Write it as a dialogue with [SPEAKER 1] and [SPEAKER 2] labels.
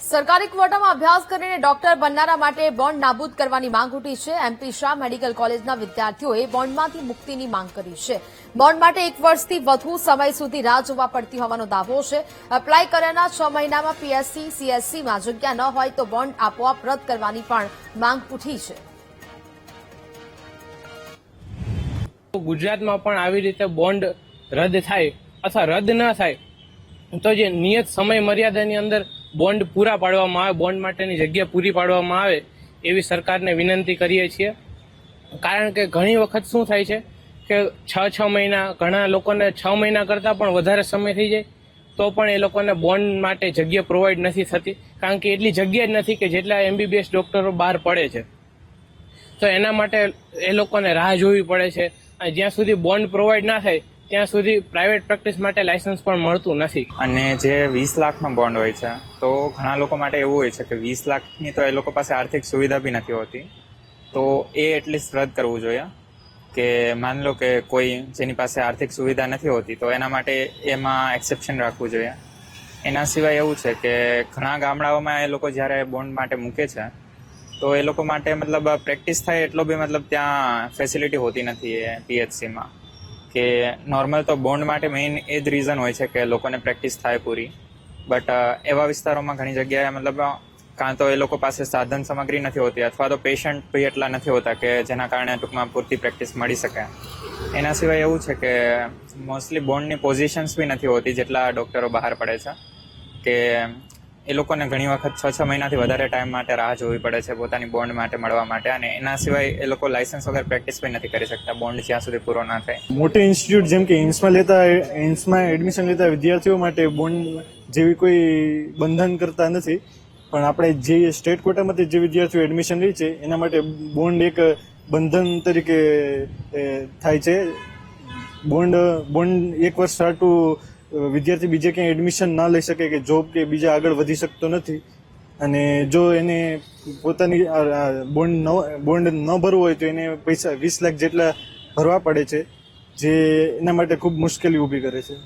[SPEAKER 1] સરકારી ક્વોટામાં અભ્યાસ કરીને ડોક્ટર બનનારા માટે બોન્ડ નાબૂદ કરવાની માંગ ઉઠી છે। એમપી શાહ મેડિકલ કોલેજના વિદ્યાર્થીઓએ બોન્ડમાંથી મુક્તિની માંગ કરી છે। બોન્ડ માટે 1 વર્ષથી વધુ સમય સુધી રાહ જોવા પડતી હોવાનો દાવો છે। એપ્લાય કર્યાના 6 મહિનામાં પીએસસી સીએસસીમાં જગ્યા ન હોય તો બોન્ડ આપોઆપ રદ કરવાની પણ માંગ ઉઠી છે।
[SPEAKER 2] ગુજરાતમાં પણ આવી રીતે બોન્ડ રદ થાય અથવા રદ ન થાય તો જે નિયત સમય મર્યાદાની અંદર બોન્ડ પૂરા પાડવામાં આવે, બોન્ડ માટેની જગ્યા પૂરી પાડવામાં આવે એવી સરકારને વિનંતી કરીએ છીએ। કારણ કે ઘણી વખત શું થાય છે કે 6 મહિના, ઘણા લોકોને 6 મહિના કરતાં પણ વધારે સમય થઈ જાય તો પણ એ લોકોને બોન્ડ માટે જગ્યા પ્રોવાઈડ નથી થતી, કારણ કે એટલી જગ્યા જ નથી કે જેટલા એમબીબીએસ ડોક્ટરો બહાર પડે છે। તો એના માટે એ લોકોને રાહ જોવી પડે છે અને જ્યાં સુધી બોન્ડ પ્રોવાઈડ ના થાય ત્યાં સુધી પ્રાઇવેટ પ્રેક્ટિસ માટે લાયસન્સ પણ મળતું નથી।
[SPEAKER 3] અને જે 20 લાખનો બોન્ડ હોય છે તો ઘણા લોકો માટે એવું હોય છે કે 20 લાખની તો એ લોકો પાસે આર્થિક સુવિધા બી નથી હોતી, તો એ એટલીસ્ટ રદ કરવું જોઈએ। કે માન લો કે કોઈ જેની પાસે આર્થિક સુવિધા નથી હોતી તો એના માટે એમાં એક્સેપ્શન રાખવું જોઈએ। એના સિવાય એવું છે કે ઘણા ગામડાઓમાં એ લોકો જ્યારે બોન્ડ માટે મૂકે છે તો એ લોકો માટે મતલબ પ્રેક્ટિસ થાય એટલો બી મતલબ ત્યાં ફેસિલિટી હોતી નથી એ પીએચસીમાં। કે નોર્મલ તો બોન્ડ માટે મેઇન એ જ રીઝન હોય છે કે લોકોને પ્રેક્ટિસ થાય પૂરી, બટ એવા વિસ્તારોમાં ઘણી જગ્યાએ મતલબ કાં તો એ લોકો પાસે સાધન સામગ્રી નથી હોતી અથવા તો પેશન્ટ બી એટલા નથી હોતા કે જેના કારણે ટૂંકમાં પૂરતી પ્રેક્ટિસ મળી શકે। એના સિવાય એવું છે કે મોસ્ટલી બોન્ડની પોઝિશન્સ બી નથી હોતી જેટલા ડૉક્ટરો બહાર પડે છે, કે એ લોકોને ઘણી વખત 6 મહિનાથી વધારે ટાઈમ માટે રાહ જોવી પડે છે પોતાની બોન્ડ માટે મળવા માટે, અને એના સિવાય એ લોકો લાયસન્સ વગર પ્રેક્ટિસ પણ નથી કરી શકતા બોન્ડ જ્યાં સુધી પૂરો ના થાય।
[SPEAKER 4] મોટી ઇન્સ્ટિટ્યૂટ જેમ કે એમ્સમાં એડમિશન લેતા વિદ્યાર્થીઓ માટે બોન્ડ જેવી કોઈ બંધન કરતા નથી, પણ આપણે જે સ્ટેટ કોટામાંથી જે વિદ્યાર્થીઓ એડમિશન લે છે એના માટે બોન્ડ એક બંધન તરીકે થાય છે। બોન્ડ 1 વર્ષ સાટું વિદ્યાર્થી બીજે ક્યાંય એડમિશન ના લઈ શકે કે જોબ કે બીજા આગળ વધી શકતો નથી, અને જો એને પોતાની બોન્ડ ન ભરવું હોય તો એને પૈસા 20 લાખ જેટલા ભરવા પડે છે, જે એના માટે ખૂબ મુશ્કેલી ઊભી કરે છે।